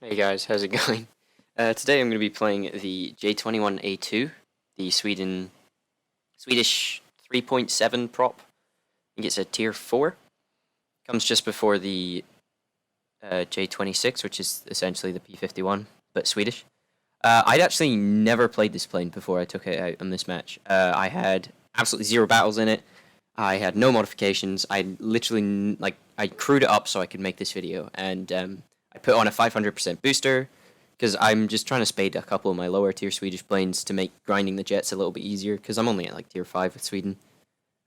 Hey guys, how's it going? Today I'm going to be playing the J21A-2, the Swedish 3.7 prop. I think it's a tier 4. Comes just before the J26, which is essentially the P51, but Swedish. I'd actually never played this plane before I took it out on this match. I had absolutely zero battles in it. I had no modifications. I literally, I crewed it up so I could make this video, and I put on a 500% booster because I'm just trying to spade a couple of my lower tier Swedish planes to make grinding the jets a little bit easier because I'm only at like tier 5 with Sweden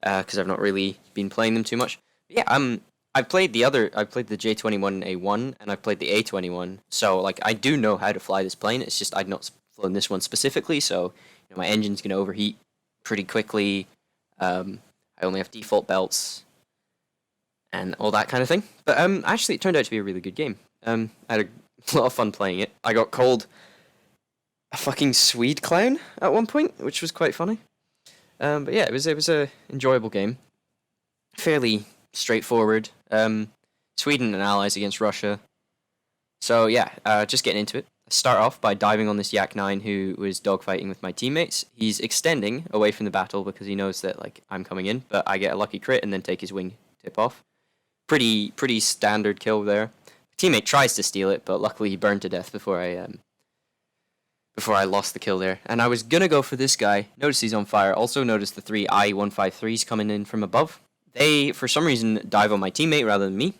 because I've not really been playing them too much. But yeah, I played the J21A1 and I played the A21, so like I do know how to fly this plane. It's just I'd not flown this one specifically, so my engine's gonna overheat pretty quickly. I only have default belts and all that kind of thing. But actually, it turned out to be a really good game. I had a lot of fun playing it. I got called a fucking Swede clown at one point, which was quite funny. But yeah, it was a enjoyable game, fairly straightforward. Sweden and allies against Russia. So yeah, just getting into it. I start off by diving on this Yak 9 who was dogfighting with my teammates. He's extending away from the battle because he knows that like I'm coming in, but I get a lucky crit and then take his wing tip off. Pretty standard kill there. Teammate tries to steal it, but luckily he burned to death before I lost the kill there. And I was gonna go for this guy. Notice he's on fire. Also notice the three I-153s coming in from above. They, for some reason, dive on my teammate rather than me,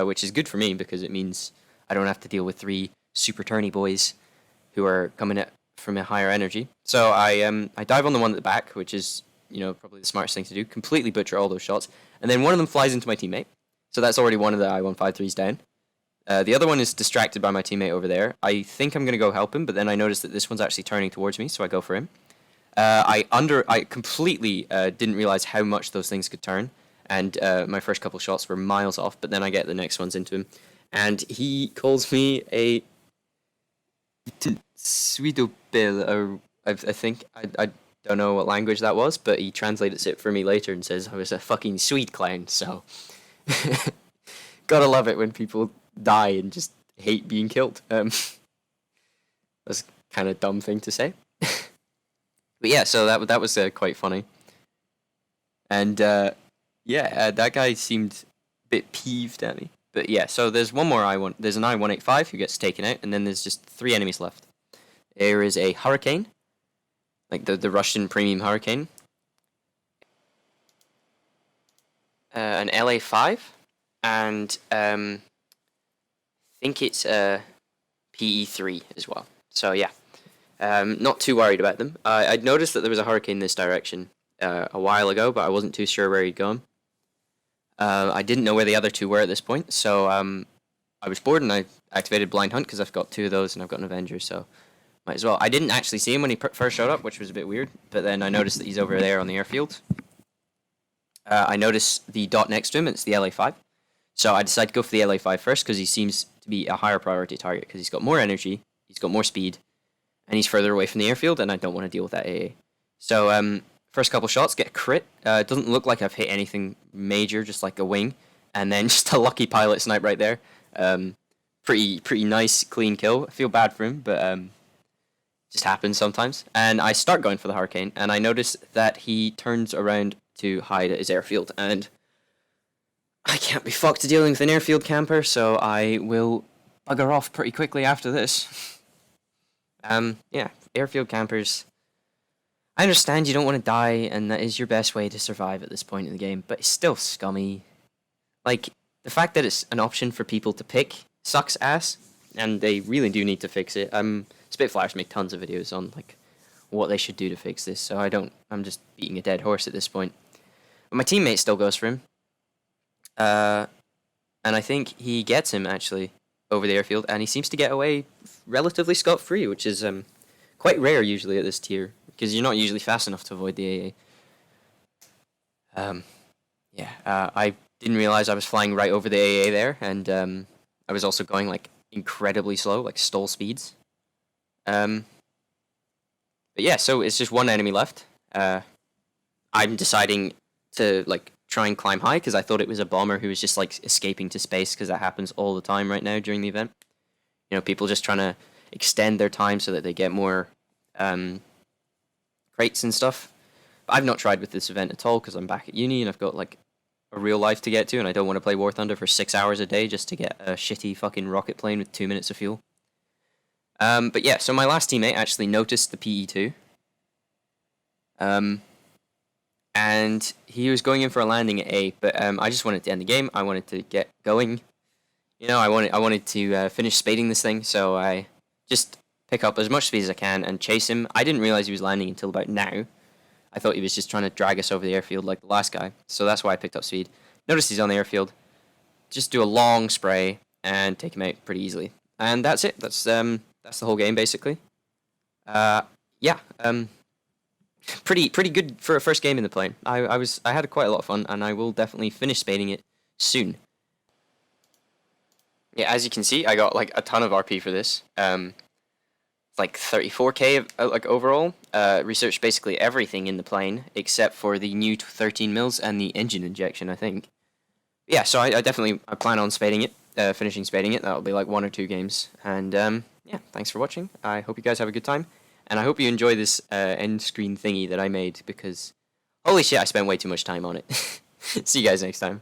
which is good for me because it means I don't have to deal with three super turny boys who are coming at from a higher energy. So I dive on the one at the back, which is probably the smartest thing to do. Completely butcher all those shots, and then one of them flies into my teammate. So that's already one of the I-153s down. The other one is distracted by my teammate over there. I think I'm going to go help him, but then I notice that this one's actually turning towards me, so I go for him. I completely didn't realize how much those things could turn, and my first couple shots were miles off, but then I get the next ones into him, and he calls me a Swidopil, or I think. I don't know what language that was, but he translates it for me later and says I was a fucking Swede clown, so... Gotta love it when people die and just hate being killed. That's kind of dumb thing to say. But yeah, so that was quite funny. And that guy seemed a bit peeved at me. But yeah, so there's one more there's an I-185 who gets taken out, and then there's just 3 enemies left. There is a Hurricane, like the Russian premium Hurricane. An LA5, and I think it's a PE3 as well. So yeah, not too worried about them. I'd noticed that there was a hurricane this direction a while ago, but I wasn't too sure where he'd gone. I didn't know where the other two were at this point, so I was bored and I activated Blind Hunt because I've got 2 of those and I've got an Avenger, so might as well. I didn't actually see him when he first showed up, which was a bit weird, but then I noticed that he's over there on the airfield. I notice the dot next to him, and it's the LA5. So I decided to go for the LA5 first because he seems to be a higher priority target because he's got more energy, he's got more speed, and he's further away from the airfield, and I don't want to deal with that AA. So first couple shots, get a crit. It doesn't look like I've hit anything major, just like a wing, and then just a lucky pilot snipe right there. Pretty nice, clean kill. I feel bad for him, but just happens sometimes. And I start going for the Hurricane, and I notice that he turns around to hide at his airfield, and I can't be fucked dealing with an airfield camper, so I will bugger off pretty quickly after this. Yeah, airfield campers. I understand you don't want to die, and that is your best way to survive at this point in the game, but it's still scummy. Like, the fact that it's an option for people to pick sucks ass, and they really do need to fix it. Spitfires make tons of videos on, like, what they should do to fix this, so I'm just beating a dead horse at this point. But my teammate still goes for him. And I think he gets him, actually, over the airfield, and he seems to get away relatively scot-free, which is quite rare usually at this tier, because you're not usually fast enough to avoid the AA. I didn't realize I was flying right over the AA there, and I was also going, like, incredibly slow, like stall speeds. But yeah, so it's just one enemy left. I'm deciding to like try and climb high because I thought it was a bomber who was just like escaping to space because that happens all the time right now during the event. people just trying to extend their time so that they get more crates and stuff. I've not tried with this event at all because I'm back at uni and I've got like a real life to get to, and I don't want to play War Thunder for 6 hours a day just to get a shitty fucking rocket plane with 2 minutes of fuel. But yeah, so my last teammate actually noticed the PE2. And he was going in for a landing at A, but I just wanted to end the game. I wanted to get going. I wanted to finish spading this thing, so I just pick up as much speed as I can and chase him. I didn't realize he was landing until about now. I thought he was just trying to drag us over the airfield like the last guy, so that's why I picked up speed. Notice he's on the airfield. Just do a long spray and take him out pretty easily. And that's it. That's the whole game basically. Yeah. Pretty good for a first game in the plane. I had quite a lot of fun, and I will definitely finish spading it soon. Yeah, as you can see, I got like a ton of RP for this. Like 34k like overall. Researched basically everything in the plane except for the new 13 mils and the engine injection, I think. Yeah, so I plan on spading it, finishing spading it. That'll be like 1 or 2 games. And yeah, thanks for watching. I hope you guys have a good time. And I hope you enjoy this end screen thingy that I made, because holy shit, I spent way too much time on it. See you guys next time.